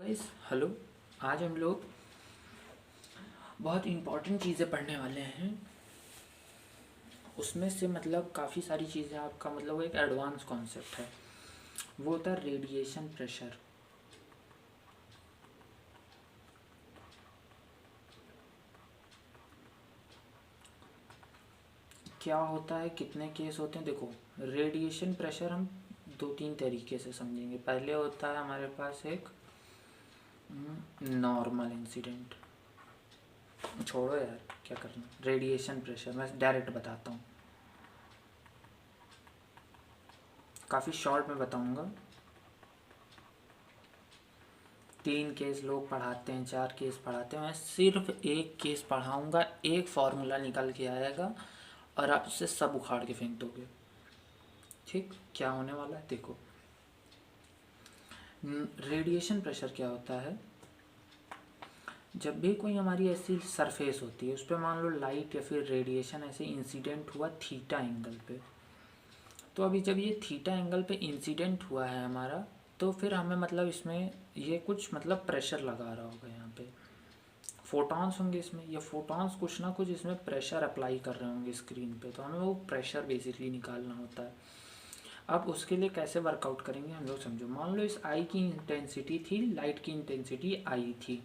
Guys hello. आज हम लोग बहुत इम्पोर्टेंट चीज़ें पढ़ने वाले हैं। उसमें से मतलब काफ़ी सारी चीज़ें आपका मतलब एक एडवांस कॉन्सेप्ट है, वो होता है रेडिएशन प्रेशर। क्या होता है, कितने केस होते हैं? देखो, रेडिएशन प्रेशर हम दो तीन तरीके से समझेंगे। पहले होता है हमारे पास एक नॉर्मल इंसिडेंट। छोड़ो यार, क्या करना, रेडिएशन प्रेशर मैं डायरेक्ट बताता हूँ, काफ़ी शॉर्ट में बताऊँगा। 3 केस लोग पढ़ाते हैं, 4 केस पढ़ाते हैं, मैं सिर्फ एक केस पढ़ाऊँगा। एक फार्मूला निकल के आएगा और आप उससे सब उखाड़ के फेंक दोगे। ठीक, क्या होने वाला है देखो। रेडिएशन प्रेशर क्या होता है? जब भी कोई हमारी ऐसी सरफेस होती है उस पर मान लो लाइट या फिर रेडिएशन ऐसे इंसिडेंट हुआ थीटा एंगल पे, तो अभी जब ये थीटा एंगल पे इंसिडेंट हुआ है हमारा, तो फिर हमें मतलब इसमें ये कुछ मतलब प्रेशर लगा रहा होगा। यहाँ पे फोटॉन्स होंगे इसमें, ये फोटॉन्स कुछ ना कुछ इसमें प्रेशर अप्लाई कर रहे होंगे स्क्रीन पे, तो हमें वो प्रेशर बेसिकली निकालना होता है। अब उसके लिए कैसे वर्कआउट करेंगे हम लोग, समझो। मान लो इस आई की इंटेंसिटी थी, लाइट की इंटेंसिटी आई थी,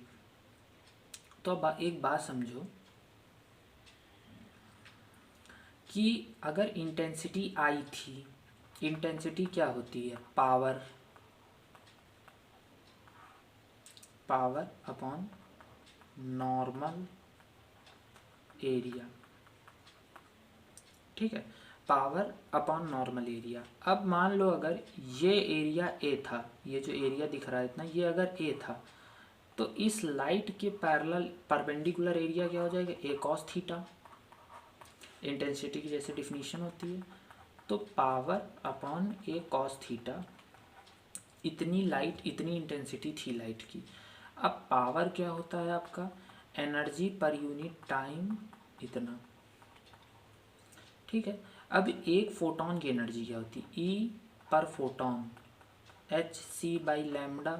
तो अब एक बात समझो कि अगर इंटेंसिटी आई थी, इंटेंसिटी क्या होती है? Power, power upon normal area. ठीक है, पावर अपॉन नॉर्मल एरिया। अब मान लो अगर ये एरिया ए था, ये जो एरिया दिख रहा है इतना, ये अगर ए था, तो इस लाइट के पैरेलल परपेंडिकुलर एरिया क्या हो जाएगा? ए कॉस थीटा। इंटेंसिटी की जैसे डिफिनीशन होती है, तो पावर अपॉन ए कॉस थीटा। इतनी लाइट, इतनी इंटेंसिटी थी लाइट की। अब पावर क्या होता है आपका? एनर्जी पर यूनिट टाइम इतना। ठीक है, अब एक फोटोन की एनर्जी क्या होती है? E per photon, H C by lambda.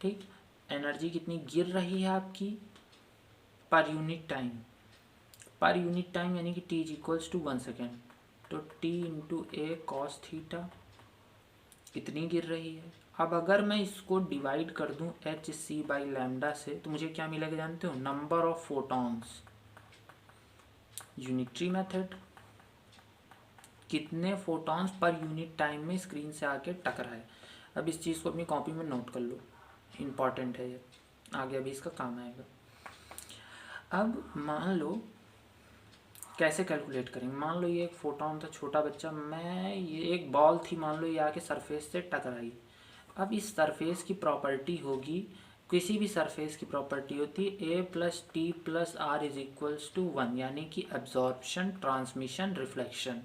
ठीक, एनर्जी कितनी गिर रही है आपकी per unit time? Per unit time यानी कि T is equals to 1 second, तो T into A cos theta कितनी गिर रही है। अब अगर मैं इसको डिवाइड कर दूं एच सी बाई लैम्डा से, तो मुझे क्या मिलेगा जानते हो? Number of photons. Unitary method, कितने फोटॉन्स पर यूनिट टाइम में स्क्रीन से आके टकराए। अब इस चीज़ को अपनी कॉपी में नोट कर लो, इम्पॉर्टेंट है ये, आगे अभी इसका काम आएगा। अब मान लो कैसे कैलकुलेट करेंगे। मान लो ये एक फोटॉन था, छोटा बच्चा, मैं ये एक बॉल थी, मान लो ये आके सरफेस से टकराई। अब इस सरफेस की प्रॉपर्टी होगी, किसी भी सरफेस की प्रॉपर्टी होती है A plus T plus R is equals to 1, यानी कि एब्जॉर्प्शन, ट्रांसमिशन, रिफ्लेक्शन।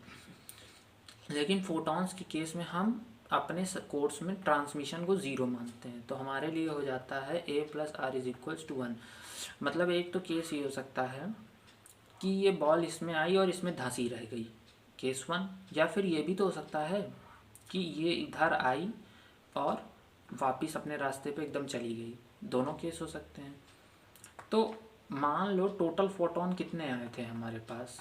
लेकिन फोटॉन्स के केस में हम अपने कोर्स में ट्रांसमिशन को 0 मानते हैं, तो हमारे लिए हो जाता है A plus R is equals to 1। मतलब एक तो केस ये हो सकता है कि ये बॉल इसमें आई और इसमें धंसी रह गई, केस 1। या फिर ये भी तो हो सकता है कि ये इधर आई और वापस अपने रास्ते पे एकदम चली गई, दोनों केस हो सकते हैं। तो मान लो टोटल फोटॉन कितने आए थे हमारे पास?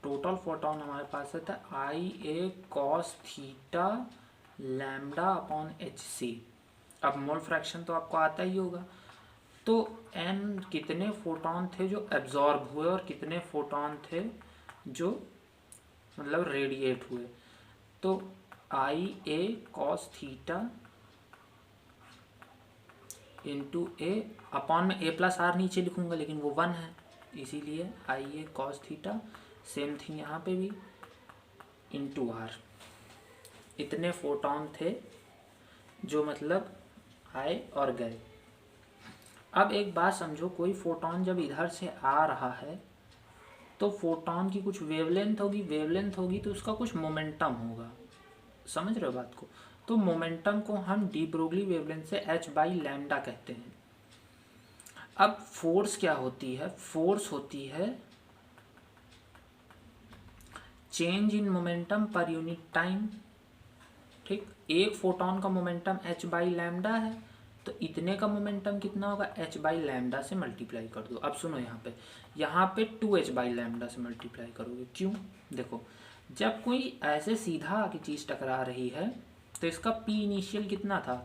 टोटल फोटॉन हमारे पास था I A cos theta lambda upon H C. अब मोल फ्रैक्शन तो आपको आता ही होगा, तो एन कितने फोटॉन थे जो एब्जॉर्ब हुए और कितने फोटॉन थे जो मतलब रेडिएट हुए। तो आई A cos theta into A upon में ए प्लस आर नीचे लिखूंगा, लेकिन वो 1 है, इसीलिए आई A cos theta, same thing यहाँ पे भी, इंटू आर। इतने फोटॉन थे जो मतलब आए और गए। अब एक बात समझो, कोई फोटॉन जब इधर से आ रहा है तो फोटॉन की कुछ वेवलेंथ होगी, वेवलेंथ होगी तो उसका कुछ मोमेंटम होगा। समझ रहे हो बात को? तो मोमेंटम को हम डी ब्रोगली वेवलेंथ से एच बाई लैम्डा कहते हैं। अब फोर्स क्या होती है? फोर्स होती है चेंज इन मोमेंटम पर यूनिट टाइम। ठीक, एक फोटोन का मोमेंटम h बाई लैम्डा है, तो इतने का मोमेंटम कितना होगा, h बाई लैम्डा से मल्टीप्लाई कर दो। अब सुनो यहाँ पे 2h बाई लैम्डा से मल्टीप्लाई करोगे। क्यों? देखो, जब कोई ऐसे सीधा आके चीज़ टकरा रही है तो इसका p इनिशियल कितना था,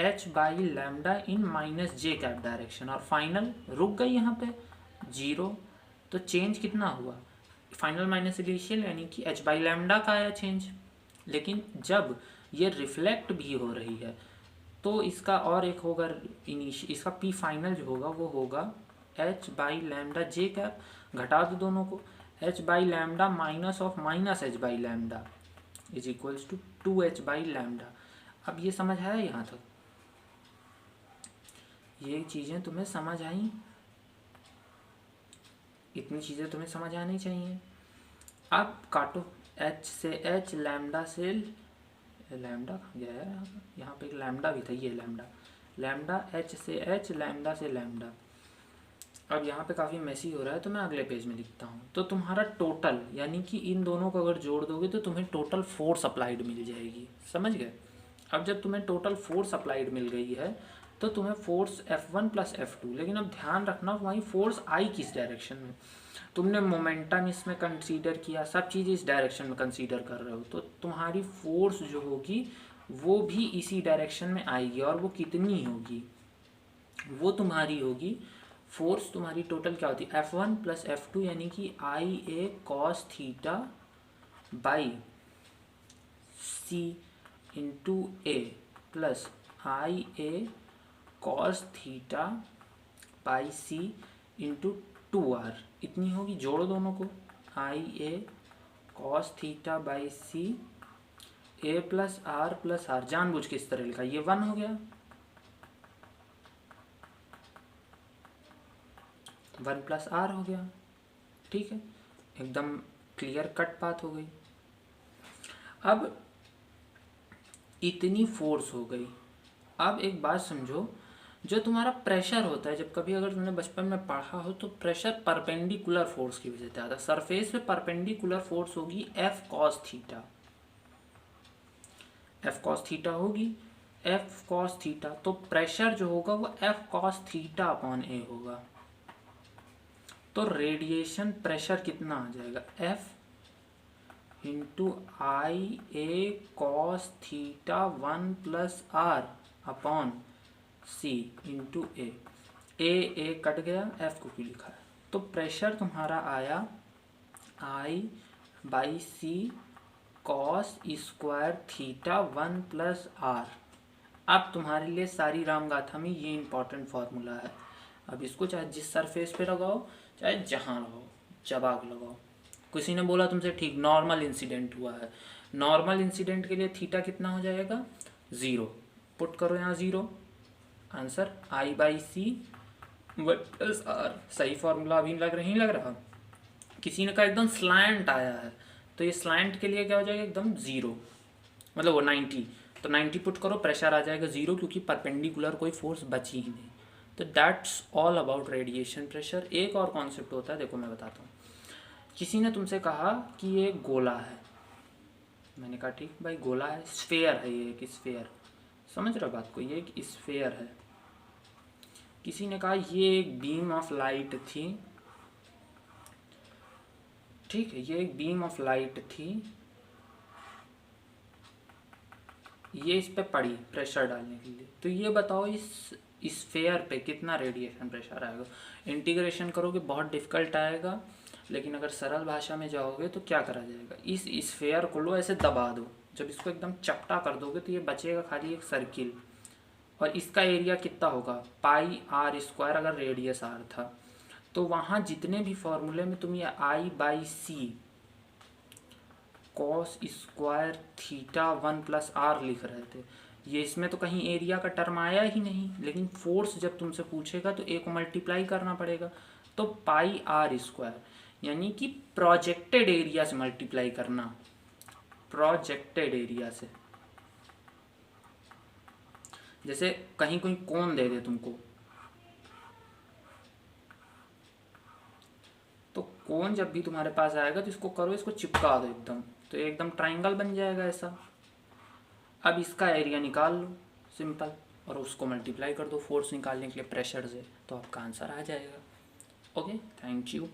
h by lambda in minus J cap direction, और फाइनल रुक गई यहाँ पे 0। तो चेंज कितना हुआ, फाइनल माइनस इनिशियल, यानी कि h बाई लैम्डा का आया चेंज। लेकिन जब ये रिफ्लेक्ट भी हो रही है तो इसका और एक होगा इसका पी फाइनल जो होगा वो होगा h by lambda J cap, घटा दो दोनों को, h by lambda minus of minus h by lambda is equals to 2h by lambda. अब ये समझ आया यहाँ तक? ये चीज़ें तुम्हें समझ आई? इतनी चीज़ें तुम्हें समझ आनी चाहिए। अब काटो, h से h, लैम्डा से लैम्डा कहाँ गया है, यहाँ पे एक लैम्डा भी था, ये लैम्डा h से h, लैम्डा से लैम्डा। अब यहाँ पे काफ़ी मैसी हो रहा है तो मैं अगले पेज में लिखता हूँ। तो तुम्हारा टोटल, यानी कि इन दोनों को अगर जोड़ दोगे तो तुम्हें टोटल फोर्स अप्लाइड मिल जाएगी। समझ गए? अब जब तुम्हें टोटल फोर्स अप्लाइड मिल गई है तो तुम्हें फोर्स F1 प्लस F2, लेकिन अब ध्यान रखना वहीं फोर्स आई किस डायरेक्शन में, तुमने मोमेंटम इसमें कंसीडर किया, सब चीज़ इस डायरेक्शन में कंसीडर कर रहे हो, तो तुम्हारी फोर्स जो होगी वो भी इसी डायरेक्शन में आएगी। और वो कितनी होगी, वो तुम्हारी होगी, फोर्स तुम्हारी टोटल क्या होती है, F1 प्लस F2, यानी कि I A cos theta by C into A plus I A cos theta by C into 2r, इतनी होगी। जोड़ो दोनों को, I A cos theta by C, A plus R, जानबूझ के इस तरह लिखा, ये 1 हो गया, 1 प्लस आर हो गया। ठीक है, एकदम क्लियर कट बात हो गई। अब इतनी फोर्स हो गई। अब एक बात समझो, जो तुम्हारा प्रेशर होता है, जब कभी अगर तुमने बचपन में पढ़ा हो तो प्रेशर परपेंडिकुलर फोर्स की वजह से आता है। सरफेस पे परपेंडिकुलर फोर्स होगी F cos theta, F cos theta होगी, F cos थीटा, तो प्रेशर जो होगा वो F cos theta upon A होगा। तो रेडिएशन प्रेशर कितना आ जाएगा, F into I A cos theta 1 plus R upon C into A. A cut गया, एफ को क्यों लिखा है, तो प्रेशर तुम्हारा आया I by C cos square theta 1 plus R. अब तुम्हारे लिए सारी रामगाथा में ये इंपॉर्टेंट फार्मूला है। अब इसको चाहे जिस सरफेस पे लगाओ, चाहे जहाँ लगाओ, जवाब लगाओ। किसी ने बोला तुमसे ठीक नॉर्मल इंसिडेंट हुआ है, नॉर्मल इंसिडेंट के लिए थीटा कितना हो जाएगा, 0, पुट करो यहाँ 0, answer I by C plus R. सही फार्मूला अभी लग रहा। किसी ने कहा एकदम स्लैंट आया है, तो ये स्लैंट के लिए क्या हो जाएगा, एकदम 0, मतलब वो 90, तो 90 पुट करो, प्रेशर आ जाएगा 0, क्योंकि परपेंडिकुलर कोई फोर्स बची ही नहीं। तो that's all about radiation pressure. एक और कॉन्सेप्ट होता है, देखो मैं बताता हूँ। किसी ने तुमसे कहा कि ये गोला है, मैंने कहा ठीक भाई गोला है, स्फेयर है, ये एक स्फेयर, समझ रहे हो बात को, ये एक स्फेयर है। किसी ने कहा ये एक बीम ऑफ लाइट थी, ठीक है, ये एक बीम ऑफ लाइट थी, ये इस पे पड़ी प्रेशर डालने के लिए, तो ये बताओ इस स्फेयर पे कितना रेडिएशन प्रेशर आएगा। इंटीग्रेशन करोगे बहुत डिफिकल्ट आएगा, लेकिन अगर सरल भाषा में जाओगे तो क्या करा जाएगा, इस स्फेयर को लो ऐसे दबा दो, जब इसको एकदम चपटा कर दोगे तो ये बचेगा खाली एक सर्किल, और इसका एरिया कितना होगा, पाई आर स्क्वायर, अगर रेडियस आर था। तो वहाँ जितने भी फॉर्मूले में तुम ये I by C cos square theta 1 plus R लिख रहे थे, ये इसमें तो कहीं एरिया का टर्म आया ही नहीं, लेकिन फोर्स जब तुमसे पूछेगा तो ए को मल्टीप्लाई करना पड़ेगा, तो पाई आर स्क्वायर, यानी कि प्रोजेक्टेड एरिया से मल्टीप्लाई करना, प्रोजेक्टेड एरिया से। जैसे कहीं कोई कोन दे दे तुमको, तो कोन जब भी तुम्हारे पास आएगा तो इसको करो, इसको चिपका दो एकदम, तो एकदम ट्राइंगल बन जाएगा ऐसा। अब इसका एरिया निकाल लो सिंपल, और उसको मल्टीप्लाई कर दो फोर्स निकालने के लिए प्रेशर से, तो आपका आंसर आ जाएगा। Okay, thank you.